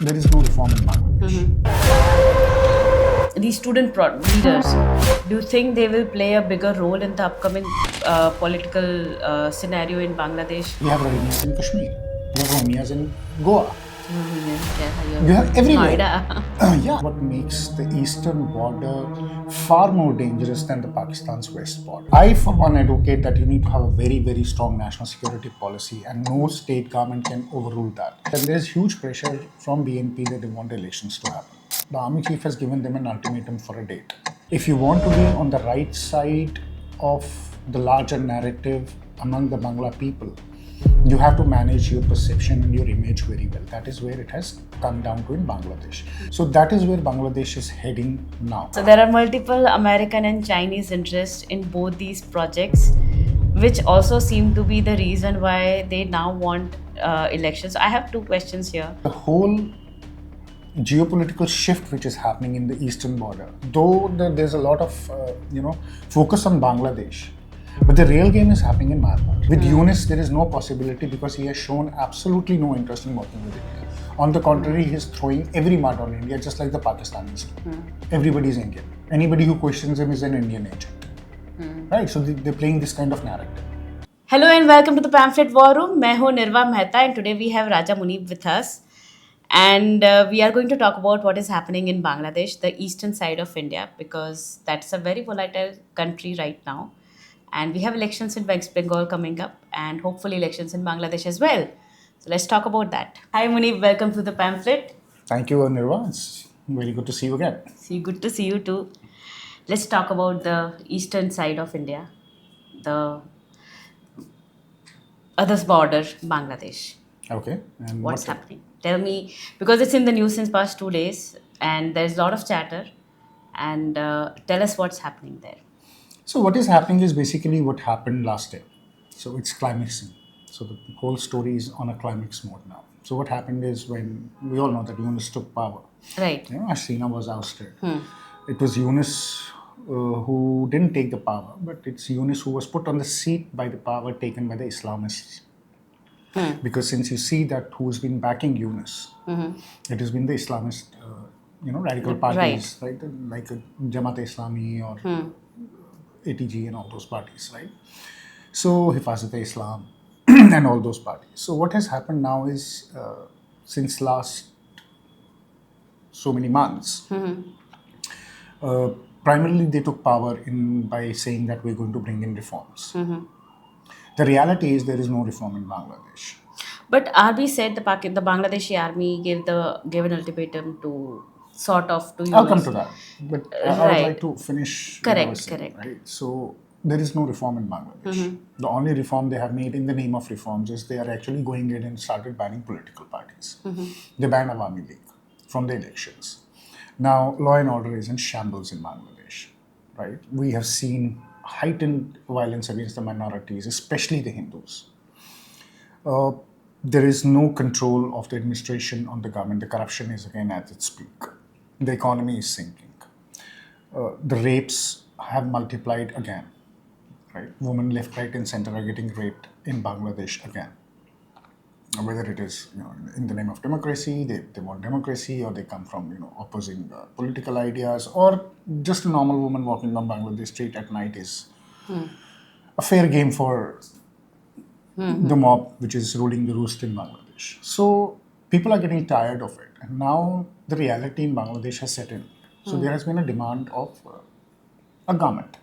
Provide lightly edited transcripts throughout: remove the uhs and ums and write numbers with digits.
there is no reform in Bangladesh. These student leaders, do you think they will play a bigger role in the upcoming political scenario in Bangladesh? You have Rohingyas in Kashmir. You have Rohingyas in Goa. Yeah, You have everywhere. Noida. Yeah. What makes the eastern border far more dangerous than the Pakistan's west border? I, for one, advocate that you need to have a very, very strong national security policy, and no state government can overrule that. And there is huge pressure from BNP that they want elections to happen. The army chief has given them an ultimatum for a date. If you want to be on the right side of the larger narrative among the Bangla people, you have to manage your perception and your image very well. That is where it has come down to in Bangladesh. So that is where Bangladesh is heading now. So there are multiple American and Chinese interests in both these projects, which also seem to be the reason why they now want elections. I have two questions here. The whole geopolitical shift which is happening in the eastern border, though there's a lot of focus on Bangladesh, but the real game is happening in Myanmar. With Yunus, there is no possibility because he has shown absolutely no interest in working with India. On the contrary, he is throwing every mud on India, just like the Pakistanis do. Everybody is Indian. Anybody who questions him is an Indian agent. Right? So they're playing this kind of narrative. Hello and welcome to the Pamphlet War Room. मैं हूँ Nirwa Mehta and today we have Raja Muneeb with us. And we are going to talk about what is happening in Bangladesh, the eastern side of India, because that's a very volatile country right now. And we have elections in West Bengal coming up and hopefully elections in Bangladesh as well. So let's talk about that. Hi Muneeb, welcome to the Pamphlet. Thank you, Nirva. It's very good to see you again. Good to see you too. Let's talk about the eastern side of India, the other border, Bangladesh. Okay. And What's happening? Tell me, because it's in the news since past 2 days and there's a lot of chatter. And tell us what's happening there. So what is happening is basically what happened last year. So it's climaxing. So the whole story is on a climax mode now. So what happened is when we all know that Yunus took power. Right. Haseena was ousted. It was Yunus who didn't take the power, but it's Yunus who was put on the seat by the power taken by the Islamists. Because since you see that who's been backing Yunus, it has been the Islamist, radical parties, right? Like Jamaat Islami or ATG and all those parties, right? So Hifazat-e-Islam and all those parties. So what has happened now is since last so many months, primarily they took power by saying that we're going to bring in reforms. The reality is there is no reform in Bangladesh. But RB said the Bangladeshi army gave an ultimatum to sort of to use. I'll come to that, but I would like to finish. Correct. Right. So there is no reform in Bangladesh. The only reform they have made in the name of reforms is they are actually going in and started banning political parties. They banned Awami League from the elections. Now law and order is in shambles in Bangladesh. Right. We have seen heightened violence against the minorities, especially the Hindus. There is no control of the administration on the government. The corruption is again at its peak. The economy is sinking. The rapes have multiplied again. Right? Women left, right, and center are getting raped in Bangladesh again. Whether it is in the name of democracy, they want democracy, or they come from opposing political ideas, or just a normal woman walking on Bangladesh street at night is a fair game for the mob which is ruling the roost in Bangladesh. So people are getting tired of it, and now the reality in Bangladesh has set in. So there has been a demand of a government.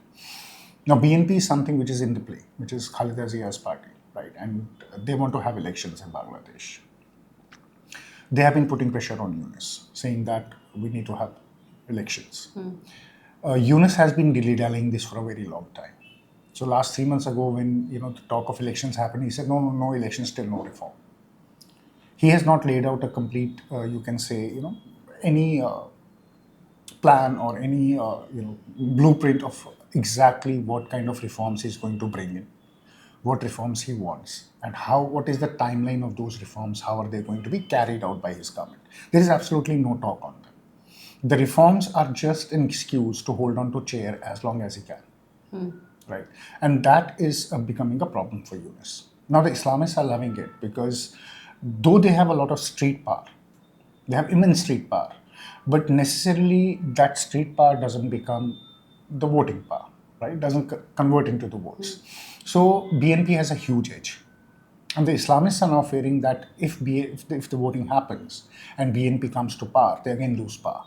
Now BNP is something which is in the play, which is Khaleda Zia's party. Right, and they want to have elections in Bangladesh. They have been putting pressure on Yunus, saying that we need to have elections. Yunus has been dilly-dallying this for a very long time. So last 3 months ago, when the talk of elections happened, he said, no elections, still no reform. He has not laid out a complete, any plan or any blueprint of exactly what kind of reforms he's going to bring in, what reforms he wants, and what is the timeline of those reforms, how are they going to be carried out by his government. There is absolutely no talk on them. The reforms are just an excuse to hold on to chair as long as he can. Right? And that is becoming a problem for Yunus. Now the Islamists are loving it because though they have a lot of street power, They have immense street power. But necessarily that street power doesn't become the voting power, right? Doesn't convert into the votes. So BNP has a huge edge. And the Islamists are now fearing that if the voting happens and BNP comes to power, they again lose power.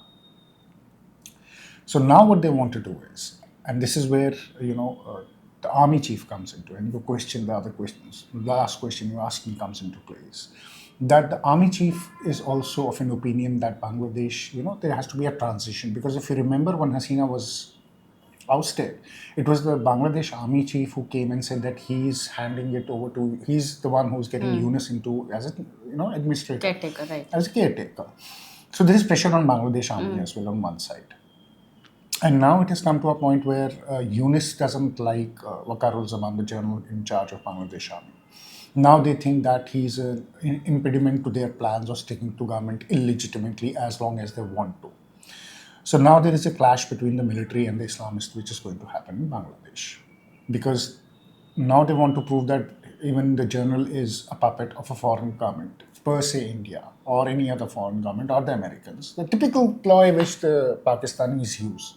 So now what they want to do is, and this is where the army chief comes into, and you question the other questions. The last question you asked me comes into place. That the army chief is also of an opinion that Bangladesh, there has to be a transition, because if you remember when Haseena was ousted, it was the Bangladesh army chief who came and said that he's the one who's getting Yunus into as a administrator, Caretaker, right. as a caretaker. So there is pressure on Bangladesh army as well on one side. And now it has come to a point where Yunus doesn't like Waqarul Zaman, the general in charge of Bangladesh army. Now they think that he's an impediment to their plans of sticking to government illegitimately as long as they want to. So now there is a clash between the military and the Islamists, which is going to happen in Bangladesh. Because now they want to prove that even the general is a puppet of a foreign government, per se India, or any other foreign government, or the Americans. The typical ploy which the Pakistanis use.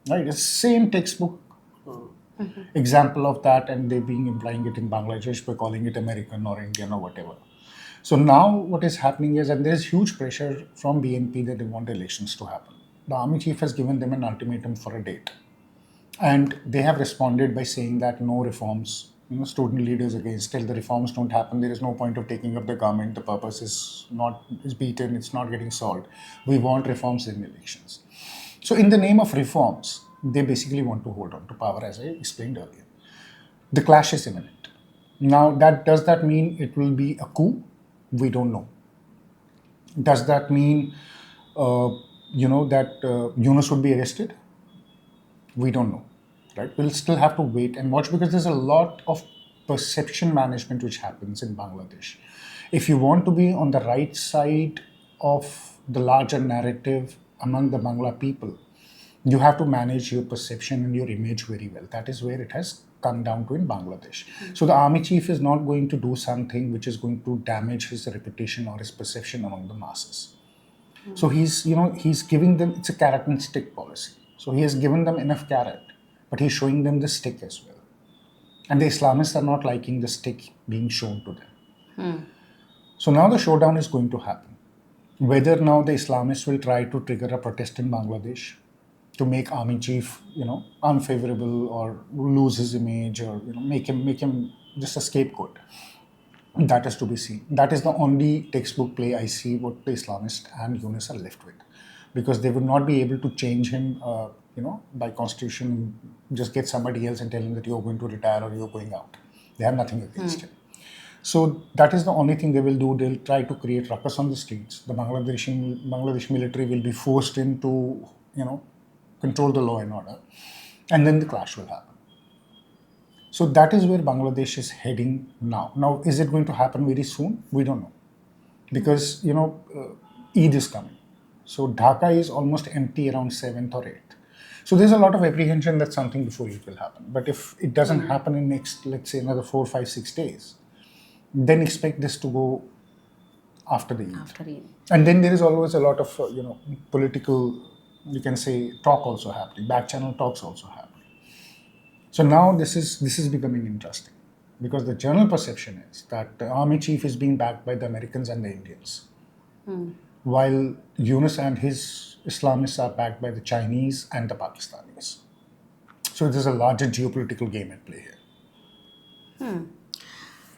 Right? It's the same textbook example of that, and they're being implying it in Bangladesh by calling it American or Indian or whatever. So now what is happening is, and there's huge pressure from BNP that they want elections to happen. The army chief has given them an ultimatum for a date. And they have responded by saying that no reforms, student leaders against, till the reforms don't happen, there is no point of taking up the government. The purpose is beaten, it's not getting solved. We want reforms in elections. So in the name of reforms, they basically want to hold on to power, as I explained earlier. The clash is imminent. Now, does that mean it will be a coup? We don't know. Does that mean, that Yunus would be arrested? We don't know, right? We'll still have to wait and watch, because there's a lot of perception management which happens in Bangladesh. If you want to be on the right side of the larger narrative among the Bangla people, you have to manage your perception and your image very well. That is where it has come down to in Bangladesh. So the army chief is not going to do something which is going to damage his reputation or his perception among the masses. So he's giving them, it's a carrot and stick policy. So he has given them enough carrot, but he's showing them the stick as well. And the Islamists are not liking the stick being shown to them. So now the showdown is going to happen. Whether now the Islamists will try to trigger a protest in Bangladesh to make army chief, unfavorable, or lose his image, or make him just a scapegoat. That is to be seen. That is the only textbook play I see what the Islamists and Yunus are left with, because they would not be able to change him, by constitution, just get somebody else and tell him that you're going to retire or you're going out. They have nothing against him. So that is the only thing they will do. They'll try to create ruckus on the streets. The Bangladesh military will be forced in to, control the law and order, and then the clash will happen. So that is where Bangladesh is heading now. Now, is it going to happen very soon? We don't know, because Eid is coming. So Dhaka is almost empty around 7th or 8th. So there's a lot of apprehension that something before Eid will happen. But if it doesn't happen in next, let's say, another 4, 5, 6 days, then expect this to go after the Eid. After Eid. And then there is always a lot of political, you can say, talk also happening, back channel talks also happening. So now this is becoming interesting, because the general perception is that the army chief is being backed by the Americans and the Indians, while Yunus and his Islamists are backed by the Chinese and the Pakistanis. So there's a larger geopolitical game at play here.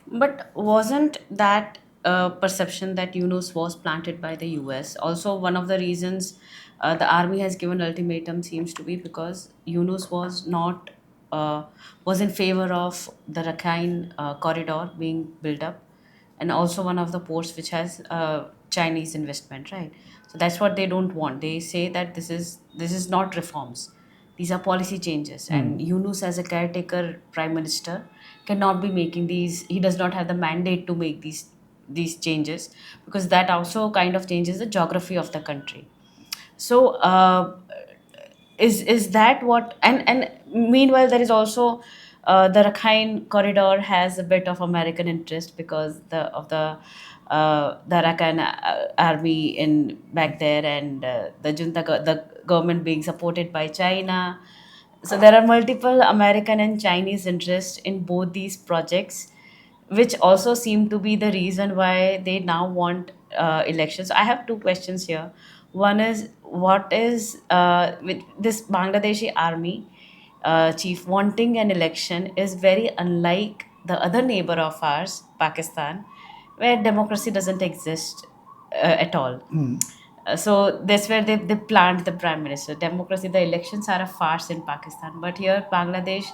But wasn't that perception that Yunus was planted by the US also one of the reasons the army has given ultimatum seems to be because Yunus was not was in favor of the Rakhine corridor being built up, and also one of the ports which has Chinese investment, right? So that's what they don't want. They say that this is not reforms; these are policy changes. And Yunus, as a caretaker prime minister, cannot be making these. He does not have the mandate to make these changes, because that also kind of changes the geography of the country. So is that what? And meanwhile, there is also the Rakhine corridor has a bit of American interest because of the the Arakan army in back there, and the government being supported by China. So there are multiple American and Chinese interests in both these projects, which also seem to be the reason why they now want elections. I have two questions here. One is, what is with this Bangladeshi army chief wanting an election is very unlike the other neighbor of ours, Pakistan, where democracy doesn't exist at all. So that's where they plant the prime minister. Democracy, the elections are a farce in Pakistan. But here, Bangladesh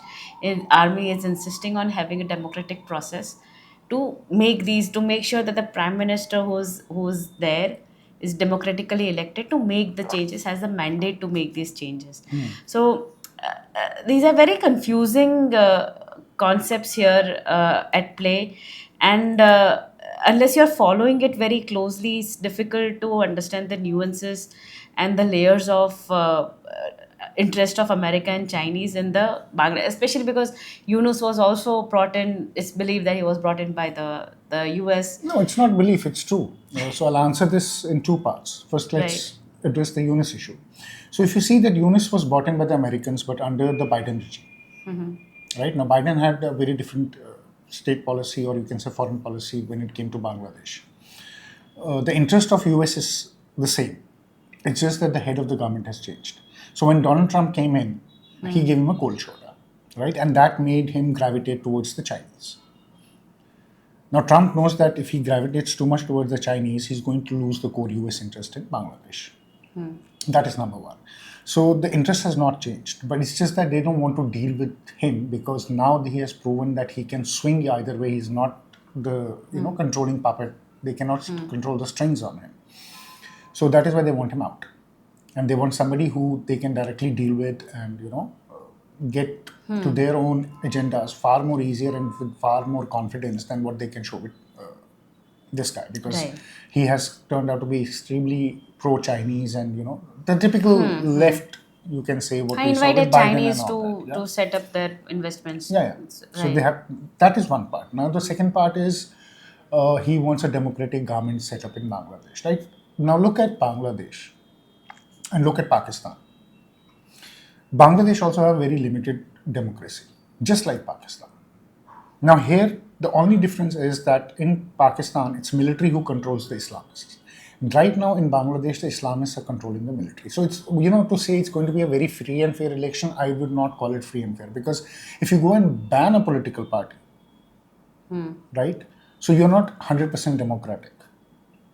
army is insisting on having a democratic process to make sure that the prime minister who's there is democratically elected to make the changes, has the mandate to make these changes. So these are very confusing concepts here at play, and unless you're following it very closely, it's difficult to understand the nuances and the layers of interest of America and Chinese in the Bangladesh, especially because Yunus was also brought in. It's believed that he was brought in by the US. No, it's not belief, it's true. So I'll answer this in two parts. First, let's Right. address the Yunus issue. So if you see that Yunus was brought in by the Americans, but under the Biden regime, right? Now, Biden had a very different state policy, or you can say foreign policy, when it came to Bangladesh. The interest of US is the same. It's just that the head of the government has changed. So when Donald Trump came in, he gave him a cold shoulder, right? And that made him gravitate towards the Chinese. Now, Trump knows that if he gravitates too much towards the Chinese, he's going to lose the core US interest in Bangladesh. That is number one. So the interest has not changed, but it's just that they don't want to deal with him because now he has proven that he can swing either way. He's not the controlling puppet. They cannot control the strings on him. So that is why they want him out, and they want somebody who they can directly deal with and get to their own agendas far more easier and with far more confidence than what they can show with this guy, because Right. he has turned out to be extremely pro-Chinese and the typical left, you can say, what I we saw with invited Biden Chinese and all that. to set up their investments. Yeah. So Right. they have, that is one part. Now the second part is he wants a democratic government set up in Bangladesh, right? Now look at Bangladesh and look at Pakistan. Bangladesh also have very limited democracy, just like Pakistan. Now here, the only difference is that in Pakistan, it's military who controls the Islamists. Right now in Bangladesh, the Islamists are controlling the military. So it's, to say it's going to be a very free and fair election, I would not call it free and fair, because if you go and ban a political party, right? So you're not 100% democratic.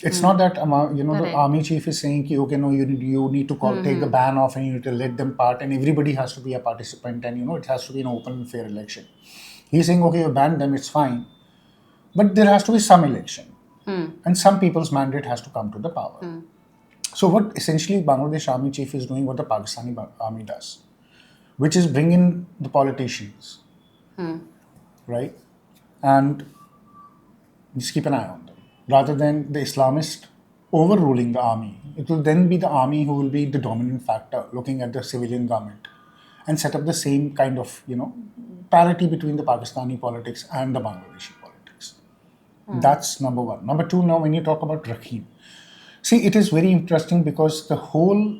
It's not that the Correct. army chief is saying, ki, okay, no, you need to take the ban off and you need to let them part, and everybody has to be a participant, and it has to be an open and fair election. He's saying, okay, you ban them, it's fine, but there has to be some election, and some people's mandate has to come to the power. So what essentially Bangladesh army chief is doing, what the Pakistani army does, which is bring in the politicians, right, and just keep an eye on them. Rather than the Islamist overruling the army, it will then be the army who will be the dominant factor, looking at the civilian government, and set up the same kind of parity between the Pakistani politics and the Bangladeshi politics. That's number one. Number two, now when you talk about Rakhine, see, it is very interesting because the whole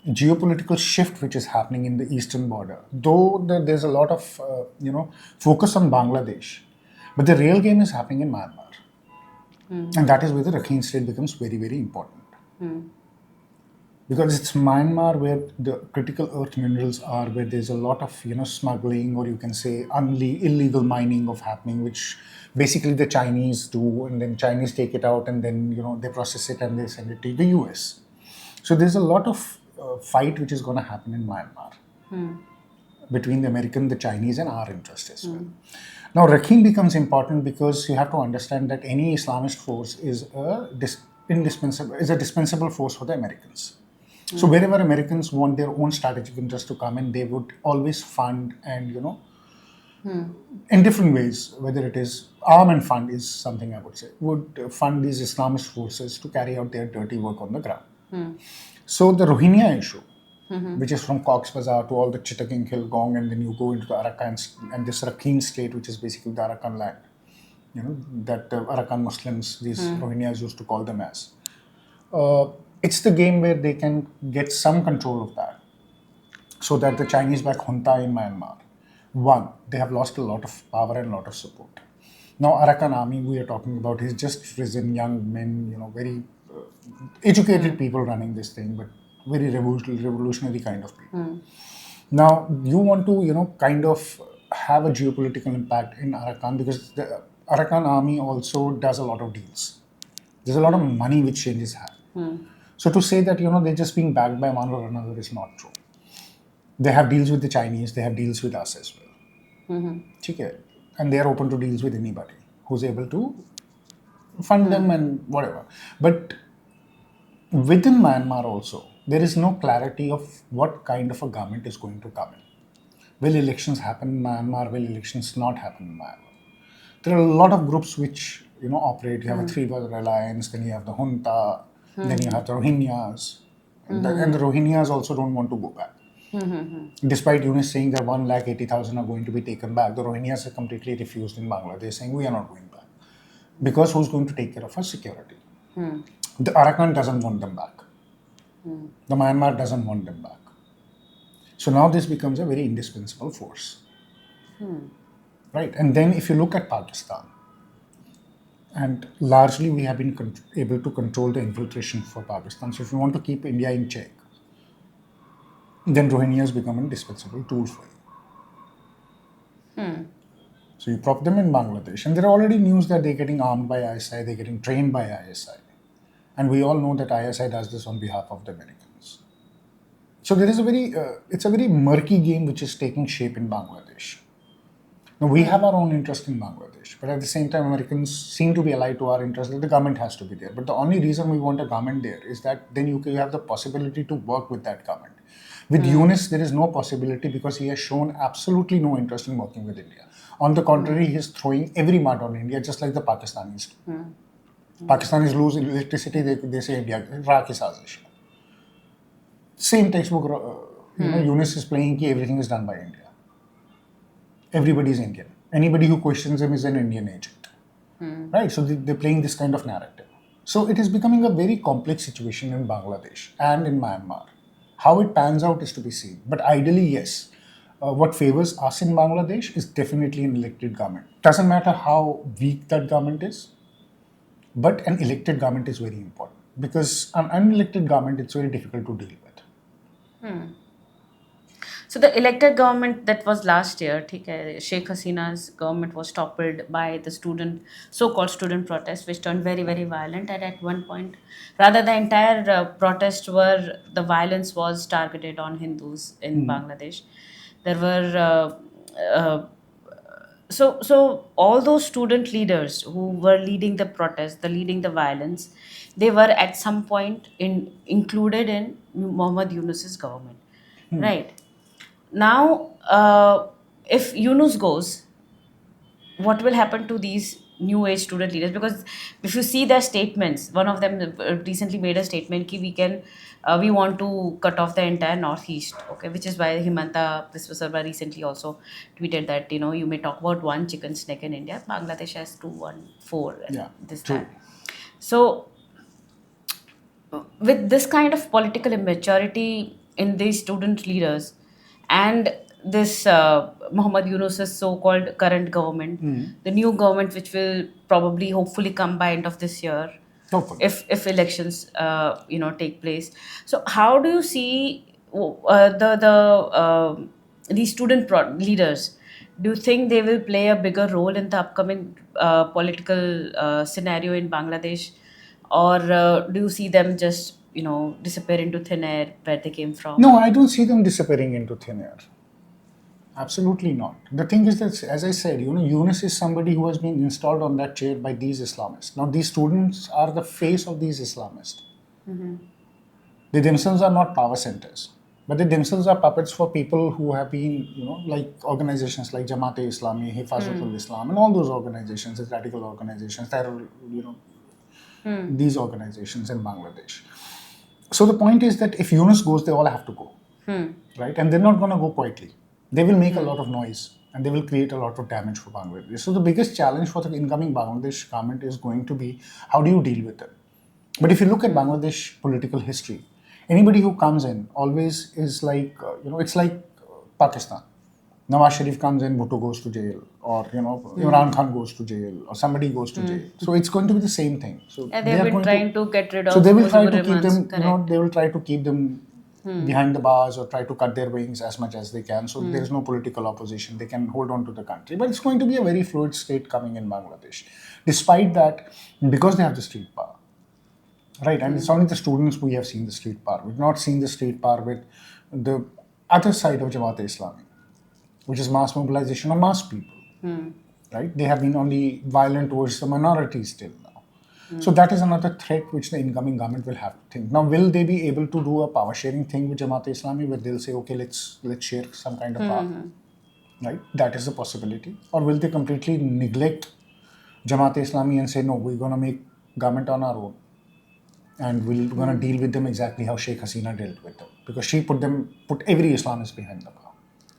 geopolitical shift which is happening in the eastern border, though there's a lot of focus on Bangladesh, but the real game is happening in Myanmar. And that is where the Rakhine state becomes very, very important. Because it's Myanmar where the critical earth minerals are, where there's a lot of smuggling, or you can say illegal mining of happening, which basically the Chinese do, and then Chinese take it out, and then they process it and they send it to the US. So there's a lot of fight which is going to happen in Myanmar between the American, the Chinese, and our interests as well. Now, Rakhine becomes important because you have to understand that any Islamist force is a dispensable force for the Americans. So wherever Americans want their own strategic interest to come in, they would always fund and in different ways, whether it is arm and fund is something I would say, would fund these Islamist forces to carry out their dirty work on the ground. So the Rohingya issue, which is from Cox's Bazar to all the Chittagong Hill Gong, and then you go into the Arakan and this Rakhine state, which is basically the Arakan land. that Arakan Muslims, these Rohingyas used to call them as. It's the game where they can get some control of that, so that the Chinese-backed junta in Myanmar, one, they have lost a lot of power and a lot of support. Now, Arakan army we are talking about is just risen young men, very educated people running this thing, but very revolutionary kind of people. Now, you want to, kind of have a geopolitical impact in Arakan because the Arakan army also does a lot of deals. There's a lot of money which changes have. So to say that, they're just being backed by one or another is not true. They have deals with the Chinese, they have deals with us as well. Okay. And they are open to deals with anybody who's able to fund them and whatever. But within Myanmar also, there is no clarity of what kind of a government is going to come in. Will elections happen in Myanmar? Will elections not happen in Myanmar? There are a lot of groups which operate. You have a three-brother alliance, then you have the junta, then you have the Rohingyas, and the Rohingyas also don't want to go back. Despite Yunus saying that 180,000 are going to be taken back, the Rohingyas are completely refused in Bangladesh, saying we are not going back. Because who's going to take care of our security? The Arakan doesn't want them back. The Myanmar doesn't want them back. So now this becomes a very indispensable force. Right? And then if you look at Pakistan, and largely we have been able to control the infiltration for Pakistan. So if you want to keep India in check, then Rohingyas become an indispensable tool for you. So you prop them in Bangladesh, and there are already news that they're getting armed by ISI, they're getting trained by ISI. And we all know that ISI does this on behalf of the Americans. So there is it's a very murky game which is taking shape in Bangladesh. Now we have our own interest in Bangladesh, but at the same time Americans seem to be allied to our interest that the government has to be there. But the only reason we want a government there is that then you have the possibility to work with that government. With Yunus, there is no possibility because he has shown absolutely no interest in working with India. On the contrary, he is throwing every mud on India, just like the Pakistanis do. Pakistanis lose electricity, they say India, Ra ki sazish. Same textbook, Yunus is playing ki everything is done by India. Everybody is Indian. Anybody who questions him is an Indian agent. Right? So they're playing this kind of narrative. So it is becoming a very complex situation in Bangladesh and in Myanmar. How it pans out is to be seen. But ideally, yes. What favors us in Bangladesh is definitely an elected government. Doesn't matter how weak that government is, but an elected government is very important. Because an unelected government, it's very difficult to deal with. So the elected government that was last year, Sheikh Haseena's government was toppled by the so-called student protest, which turned very, very violent. And at one point, rather the entire protest the violence was targeted on Hindus in Bangladesh. There were so all those student leaders who were leading the protest, leading the violence, they were at some point included in Muhammad Yunus's government, right? Now, if Yunus goes, what will happen to these new age student leaders? Because if you see their statements, one of them recently made a statement that we want to cut off the entire northeast, okay, which is why Himanta Viswasarma recently also tweeted that you may talk about one chicken snake in India, Bangladesh has 214 and this time. So with this kind of political immaturity in these student leaders and this Muhammad Yunus's so-called current government, the new government which will probably hopefully come by end of this year, if elections take place. So how do you see these student leaders? Do you think they will play a bigger role in the upcoming political scenario in Bangladesh, or do you see them just disappear into thin air where they came from? No, I don't see them disappearing into thin air. Absolutely not. The thing is that, as I said, Yunus is somebody who has been installed on that chair by these Islamists. Now, these students are the face of these Islamists. They themselves are not power centers, but they themselves are puppets for people who have been, like organizations like Jamaat-e-Islami, Hifazatul Islam, and all those organizations, the radical organizations, terror, these organizations in Bangladesh. So the point is that if Yunus goes, they all have to go, right? And they're not going to go quietly. They will make a lot of noise and they will create a lot of damage for Bangladesh. So the biggest challenge for the incoming Bangladesh government is going to be how do you deal with it? But if you look at Bangladesh political history, anybody who comes in always is like, it's like Pakistan. Nawaz Sharif comes in, Bhutto goes to jail, or Imran Khan goes to jail, or somebody goes to jail. So it's going to be the same thing. So Yeah, they've been trying to get rid of. So they will try Mujibur to keep Rahman's, them. They will try to keep them behind the bars or try to cut their wings as much as they can. So there is no political opposition. They can hold on to the country. But it's going to be a very fluid state coming in Bangladesh. Despite that, because they have the street power, right? And it's only the students we have seen the street power. We've not seen the street power with the other side of Jamaat-e-Islami, which is mass mobilization of mass people, right? They have been only violent towards the minorities till now. So that is another threat which the incoming government will have to think. Now, will they be able to do a power sharing thing with Jamaat-e-Islami where they'll say, okay, let's share some kind of power, right? That is a possibility. Or will they completely neglect Jamaat-e-Islami and say, no, we're going to make government on our own and we're going to deal with them exactly how Sheikh Haseena dealt with them, because she put every Islamist behind the bar.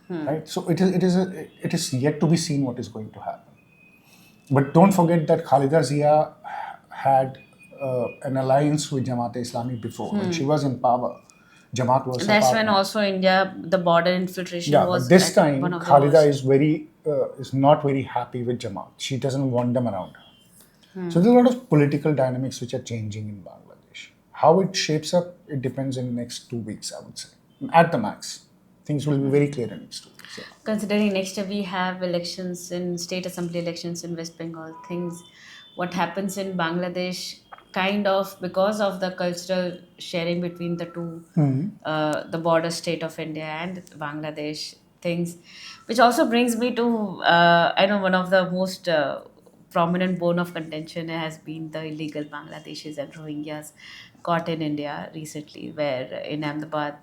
Right, so it is yet to be seen what is going to happen. But don't forget that Khalida Zia had an alliance with Jamaat-e-Islami before. When she was in power, Jamaat was. That's when also India, the border infiltration was. But this time one of the Khalida worst. is not very happy with Jamaat. She doesn't want them around her. So there's a lot of political dynamics which are changing in Bangladesh. How it shapes up, it depends in the next 2 weeks, I would say, at the max. Things will be very clear in next 2 weeks. Yeah. Considering next year we have elections in state assembly elections in West Bengal, what happens in Bangladesh, kind of because of the cultural sharing between the two, the border state of India and Bangladesh, things, which also brings me to, I know one of the most prominent bone of contention has been the illegal Bangladeshis and Rohingyas caught in India recently, where in Ahmedabad,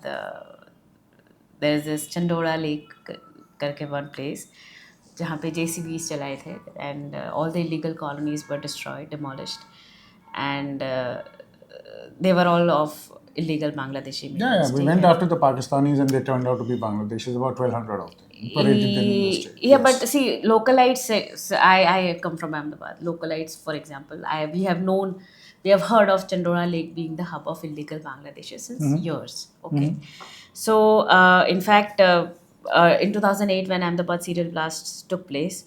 there's this Chandora Lake करके one place जहाँ पे JCBs चलाए थे and all the illegal colonies were destroyed, demolished, and they were all of illegal Bangladeshi immigrants. We went after the Pakistanis and they turned out to be Bangladeshis, about 1,200 of them. Paraded them in the state. Yeah, yes. But see, localites, I come from Ahmedabad. Localites, for example, we have heard of Chandora Lake being the hub of illegal Bangladeshis since years. Okay. So, in fact, in 2008, when Ahmedabad serial blasts took place,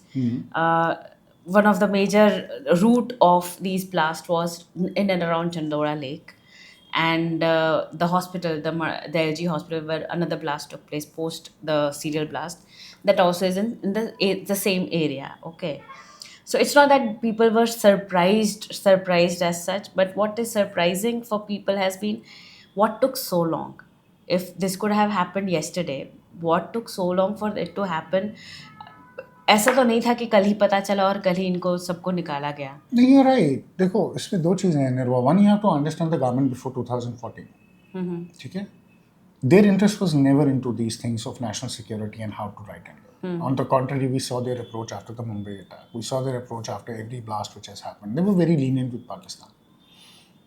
one of the major route of these blasts was in and around Chandora Lake. And the hospital, the LG hospital, where another blast took place post the serial blast, that also is in the same area. Okay. So it's not that people were surprised as such, but what is surprising for people has been what took so long. If this could have happened yesterday, what took so long for it to happen? ऐसा तो नहीं था कि कल ही पता चला और कल ही इनको सबको निकाला गया. नहीं, you're right. देखो, इसमें दो चीजें हैं निर्वा. One, you have to understand the government before 2014. ठीक है? Their interest was never into these things of national security and how to write India. On the contrary, we saw their approach after the Mumbai attack. We saw their approach after every blast which has happened. They were very lenient with Pakistan.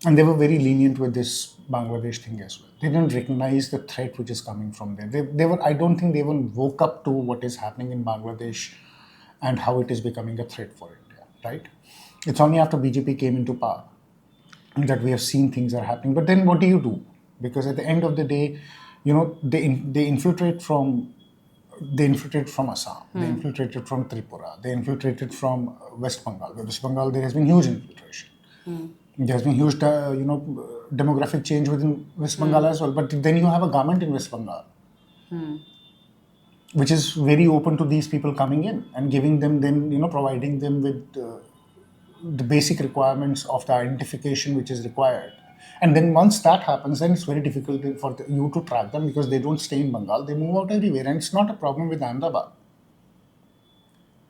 And they were very lenient with this Bangladesh thing as well. They didn't recognize the threat which is coming from there. I don't think they even woke up to what is happening in Bangladesh and how it is becoming a threat for India, right? It's only after BJP came into power that we have seen things are happening. But then what do you do? Because at the end of the day, they infiltrate from Assam, they infiltrated from Tripura, they infiltrated from West Bengal. West Bengal, there has been huge infiltration. There has been huge, demographic change within West Bengal as well. But then you have a government in West Bengal, which is very open to these people coming in and giving them then, providing them with the basic requirements of the identification which is required. And then once that happens, then it's very difficult for you to track them because they don't stay in Bengal. They move out everywhere. And it's not a problem with Ahmedabad.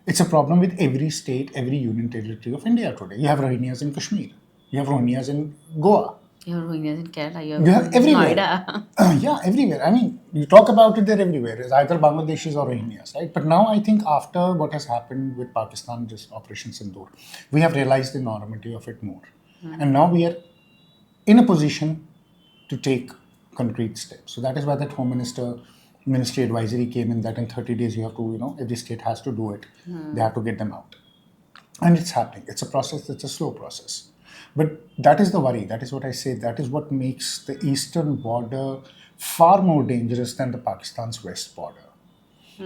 It's a problem with every state, every union territory of India today. You have Rohingyas in Kashmir. You have Rohingyas in Goa. You have Rohingyas in Kerala. You have everywhere. Yeah, everywhere. I mean, you talk about it, they're everywhere. It's either Bangladeshis or Rohingyas, right? But now I think after what has happened with Pakistan, just Operation Sindoor, we have realized the enormity of it more. And now we are in a position to take concrete steps. So that is why that Home Minister Ministry advisory came in that in 30 days you have to, every state has to do it. They have to get them out. And it's happening. It's a process, it's a slow process. But that is the worry. That is what I say. That is what makes the eastern border far more dangerous than the Pakistan's west border.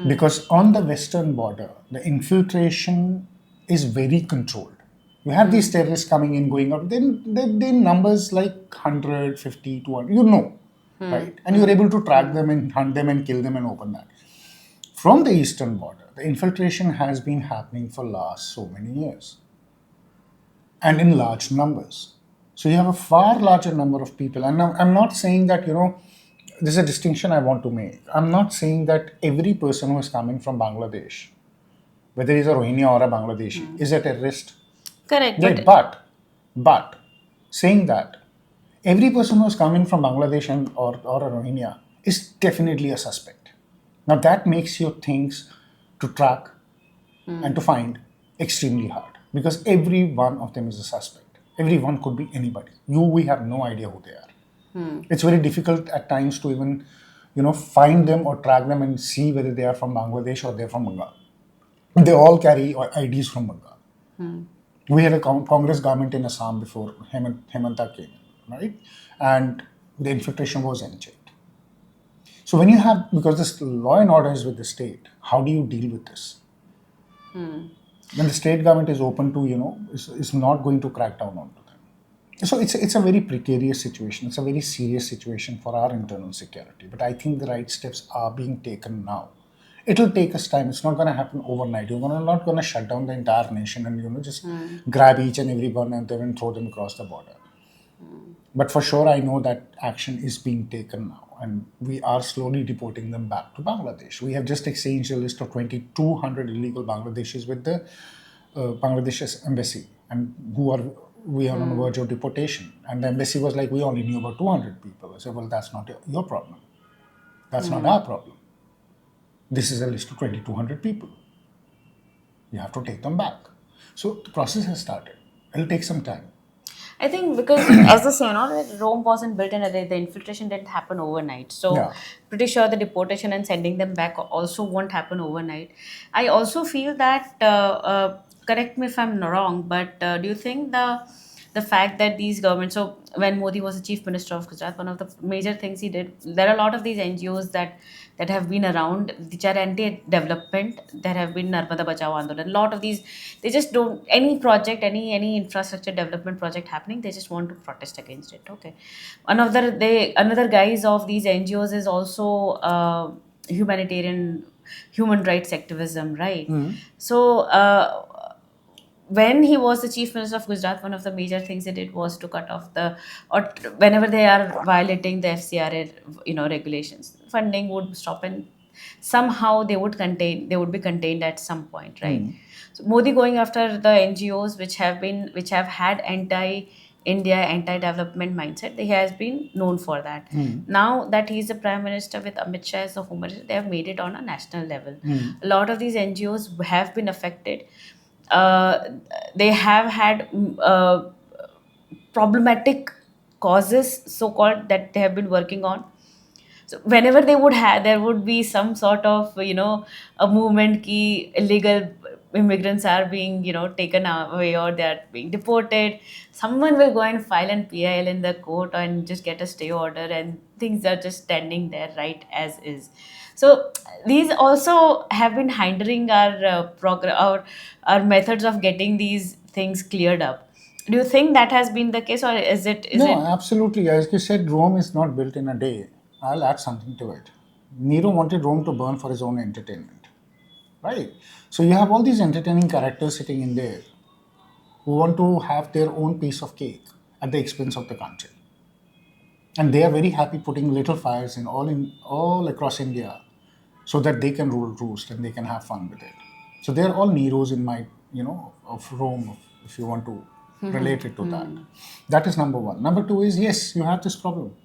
Because on the western border, the infiltration is very controlled. You have these terrorists coming in, going out, then they numbers like 100, 50, 200, right? And you're able to track them and hunt them and kill them and open that. From the eastern border, the infiltration has been happening for last so many years and in large numbers. So you have a far larger number of people. And I'm not saying that, there's a distinction I want to make. I'm not saying that every person who is coming from Bangladesh, whether he's a Rohingya or a Bangladeshi, is a terrorist. Correct. Right, but saying that, every person who is coming from Bangladesh or a Rohingya is definitely a suspect. Now that makes your things to track and to find extremely hard because every one of them is a suspect. Every one could be anybody. We have no idea who they are. It's very difficult at times to even, find them or track them and see whether they are from Bangladesh or they're from Bengal. They all carry IDs from Bengal. We had a Congress government in Assam before Hemanta came in, right? And the infiltration was unchecked. So when you have, because this law and order is with the state, how do you deal with this? When the state government is open to, is not going to crack down onto them. So it's a very precarious situation. It's a very serious situation for our internal security. But I think the right steps are being taken now. It'll take us time. It's not going to happen overnight. You're not going to shut down the entire nation and just grab each and every one and then throw them across the border. But for sure, I know that action is being taken now, and we are slowly deporting them back to Bangladesh. We have just exchanged a list of 2,200 illegal Bangladeshis with the Bangladesh embassy, and we are on the verge of deportation. And the embassy was like, we only knew about 200 people. I said, well, that's not your problem. That's not our problem. This is a list of 2,200 people. You have to take them back. So the process has started. It'll take some time. I think because, as they say, Rome wasn't built in a day. The infiltration didn't happen overnight. So, pretty sure the deportation and sending them back also won't happen overnight. I also feel that, correct me if I'm wrong, but do you think the fact that these governments, so when Modi was the chief minister of Gujarat, one of the major things he did, there are a lot of these NGOs that have been around, which are anti-development. There have been Narmada Bachao Andolan. A lot of these, they just don't, any project, any infrastructure development project happening, they just want to protest against it. Okay. Another guise of these NGOs is also human rights activism, right? So, when he was the chief minister of Gujarat, one of the major things he did was to cut off whenever they are violating the FCRA, regulations, funding would stop, and somehow they would be contained at some point, right? So Modi going after the NGOs which have had anti-India, anti-development mindset, he has been known for that. Now that he's the prime minister with Amit Shah as the home minister, they have made it on a national level. A lot of these NGOs have been affected. They have had problematic causes, so-called, that they have been working on. So whenever there would be some sort of, a movement ki illegal immigrants are being, taken away or they are being deported, someone will go and file an PIL in the court and just get a stay order, and things are just standing there right as is. So these also have been hindering our our methods of getting these things cleared up. Do you think that has been the case, or is it? No, absolutely. As you said, Rome is not built in a day. I'll add something to it. Nero wanted Rome to burn for his own entertainment, right? So you have all these entertaining characters sitting in there who want to have their own piece of cake at the expense of the country. And they are very happy putting little fires in all across India so that they can rule roost and they can have fun with it. So they are all Neros in my, of Rome, if you want to relate it to that. That is number one. Number two is, yes, you have this problem.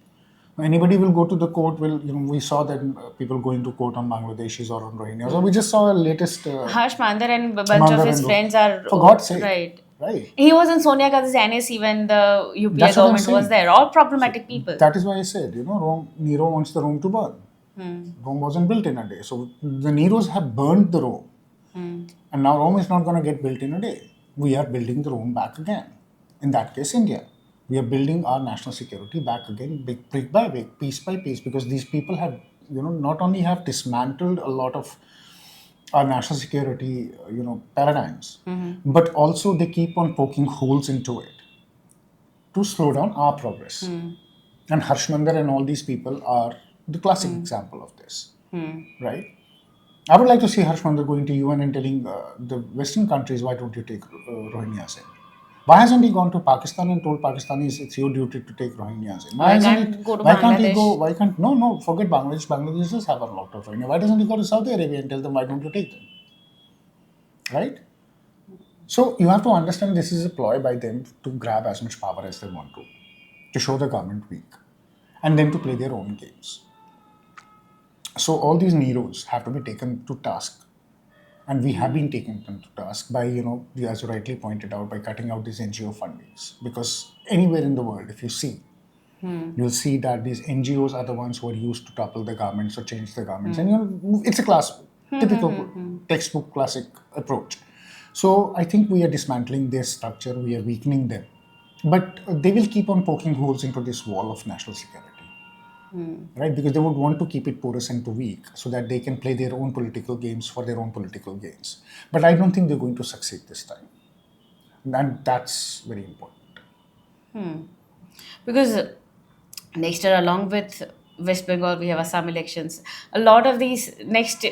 Anybody will go to the court. We saw that people going to court on Bangladeshis or on Rohingyas. So we just saw a latest. Harsh Mandar and a bunch of his friends are. For God's sake. Right. He was in Sonia Gandhi's NSC when the UPA government was there. All problematic people. That is why I said, Nero wants the Rome to burn. Rome wasn't built in a day. So the Neros have burned the Rome. And now Rome is not going to get built in a day. We are building the Rome back again. In that case, India. We are building our national security back again, brick by brick, piece by piece, because these people have, not only have dismantled a lot of our national security, paradigms, but also they keep on poking holes into it to slow down our progress. And Harshmander and all these people are the classic example of this, right? I would like to see Harshmander going to UN and telling the Western countries, why don't you take Rohingyas in? Why hasn't he gone to Pakistan and told Pakistanis it's your duty to take Rohingyas in? Why can't go to Why can't he go? Bangladesh? Why can't no? Forget Bangladesh. Bangladesh does have a lot of Rohingya. Why doesn't he go to Saudi Arabia and tell them why don't you take them? Right? So you have to understand this is a ploy by them to grab as much power as they want to show the government weak, and then to play their own games. So all these Neros have to be taken to task, and we have been taking them to task by, as you rightly pointed out, by cutting out these NGO fundings. Because anywhere in the world, if you see, you'll see that these NGOs are the ones who are used to topple the governments or change the governments, and it's a typical textbook classic approach. So I think we are dismantling their structure, we are weakening them, but they will keep on poking holes into this wall of national security. Right, because they would want to keep it porous and too weak so that they can play their own political games for their own political gains. But I don't think they're going to succeed this time. And that's very important. Because next year, along with West Bengal, we have Assam elections. A lot of these next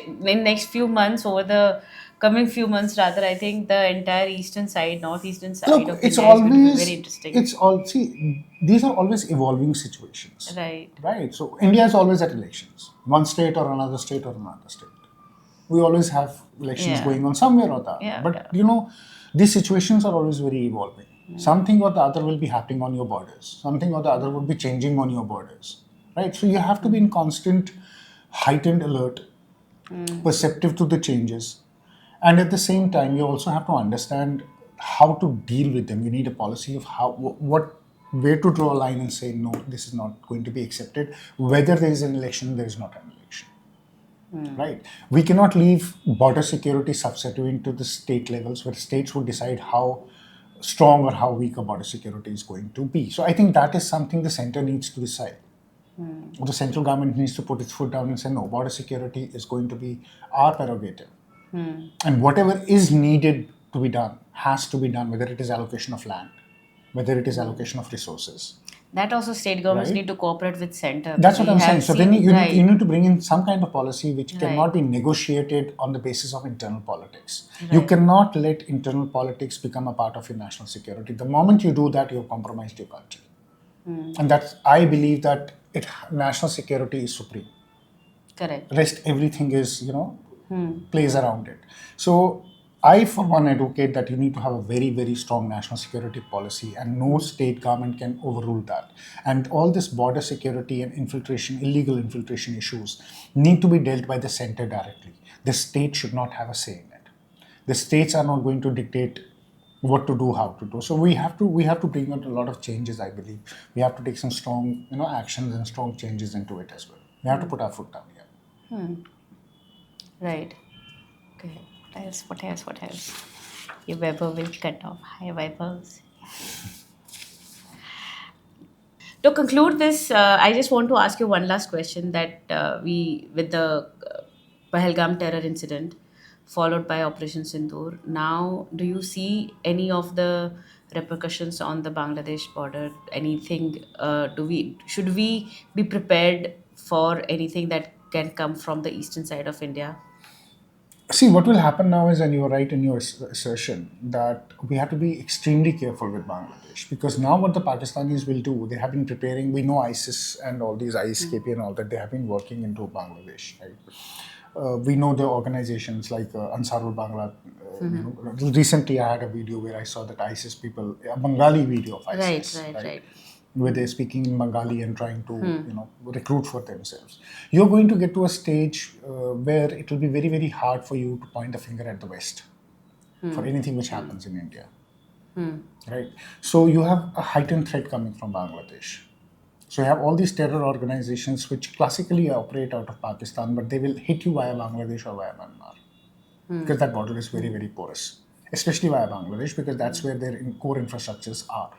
few months, over the coming few months, rather, I think the entire northeastern side Look, of it's India is going to be very always, interesting. these are always evolving situations. Right. Right. So India is always at elections, one state or another state or another state. We always have elections going on somewhere or the other. Yeah, But these situations are always very evolving. Something or the other will be happening on your borders. Something or the other will be changing on your borders. Right. So you have to be in constant heightened alert, perceptive to the changes. And at the same time, you also have to understand how to deal with them. You need a policy of where to draw a line and say, no, this is not going to be accepted. Whether there is an election, there is not an election. Right? We cannot leave border security substituting to the state levels where states will decide how strong or how weak a border security is going to be. So I think that is something the center needs to decide. The central government needs to put its foot down and say, no, border security is going to be our prerogative. And whatever is needed to be done has to be done, whether it is allocation of land, whether it is allocation of resources. That also state governments Right. need to cooperate with center. That's what We I'm saying. have So then seen- you right. need to bring in some kind of policy which Right. cannot be negotiated on the basis of internal politics. You cannot let internal politics become a part of your national security. The moment you do that, you've compromised your country. And I believe that national security is supreme. Correct. Rest everything is, plays around it. So I, for one, advocate that you need to have a very, very strong national security policy, and no state government can overrule that. And all this border security and illegal infiltration issues need to be dealt by the center directly. The state should not have a say in it. The states are not going to dictate what to do, how to do. So we have to bring out a lot of changes, I believe. We have to take some strong, actions and strong changes into it as well. We have to put our foot down here. Right. Okay. What else? Your Vaibhav will cut off. Hi, Vaibhav. To conclude this, I just want to ask you one last question that with the Pahalgam terror incident, followed by Operation Sindoor, now do you see any of the repercussions on the Bangladesh border? Anything, should we be prepared for anything that can come from the eastern side of India? See, what will happen now is, and you are right in your assertion, that we have to be extremely careful with Bangladesh, because now what the Pakistanis will do, they have been preparing, we know ISIS and all these ISKP and all that, they have been working into Bangladesh, right? We know the organizations like Ansarul Bangla. Recently, I had a video where I saw that ISIS people, a Bengali video of ISIS, Right. where they're speaking in Bengali and trying to recruit for themselves. You're going to get to a stage where it will be very, very hard for you to point the finger at the West for anything which happens in India. Right? So you have a heightened threat coming from Bangladesh. So you have all these terror organizations which classically operate out of Pakistan, but they will hit you via Bangladesh or via Myanmar because that border is very, very porous, especially via Bangladesh because that's where their core infrastructures are.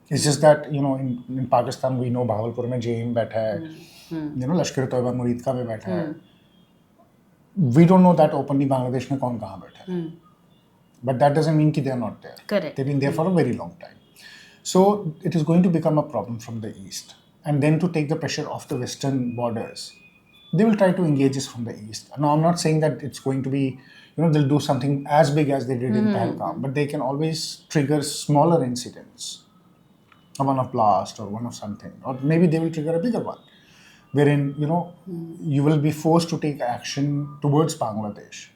It's just that, in Pakistan, we know Bahawalpur mein JM बैठा है, Lashkar-e-Toiba Muridka में बैठा है. We don't know that openly Bangladesh में कौन कहाँ बैठा है. But that doesn't mean that they are not there. Correct. They've been there for a very long time. So it is going to become a problem from the east. And then to take the pressure off the western borders, they will try to engage us from the east. Now, I'm not saying that it's going to be, they'll do something as big as they did in Pahalgam, but they can always trigger smaller incidents. One of blast or one of something. Or maybe they will trigger a bigger one. Wherein, you will be forced to take action towards Bangladesh.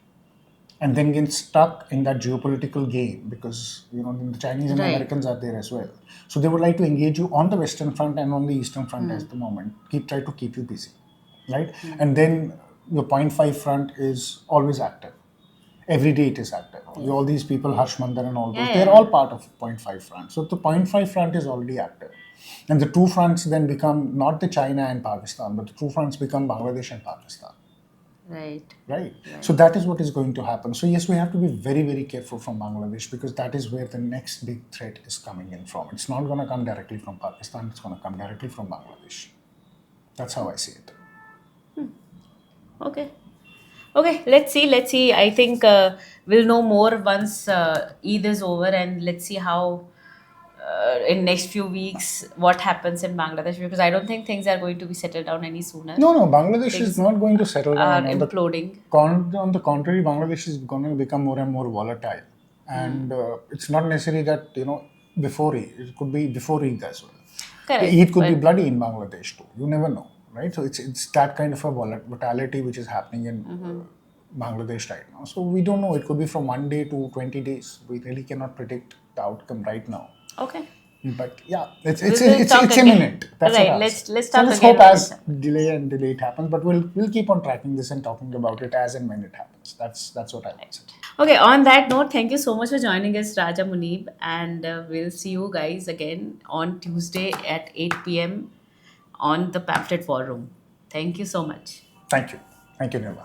And then get stuck in that geopolitical game because the Chinese and Americans are there as well. So they would like to engage you on the western front and on the eastern front at the moment. Try to keep you busy, right? And then your 0.5 front is always active. Every day it is active. All these people, Harsh Mandar and all those, they're all part of 0.5 front. So the 0.5 front is already active. And the two fronts then become not the China and Pakistan, but the two fronts become Bangladesh and Pakistan. Right. So that is what is going to happen. So yes, we have to be very, very careful from Bangladesh because that is where the next big threat is coming in from. It's not going to come directly from Pakistan. It's going to come directly from Bangladesh. That's how I see it. Okay, let's see. I think we'll know more once Eid is over, and let's see how in next few weeks what happens in Bangladesh, because I don't think things are going to be settled down any sooner. No, Bangladesh is not going to settle down. Are imploding. On the contrary, Bangladesh is going to become more and more volatile. And it's not necessary that, before Eid. It could be before Eid as well. Correct. Eid could be bloody in Bangladesh too. You never know, right? So it's that kind of a volatility which is happening in Bangladesh right now. So we don't know. It could be from 1 day to 20 days. We really cannot predict the outcome right now. Okay. But yeah, it's again. imminent. That's right. what Let's talk so let's again. hope as delay it happens. But we'll keep on tracking this and talking about it as and when it happens. That's what I would say. Okay. On that note, thank you so much for joining us, Raja Muneeb, and we'll see you guys again on Tuesday at 8 p.m. on the Pamphlet War Room. Thank you so much. Thank you, Nirva.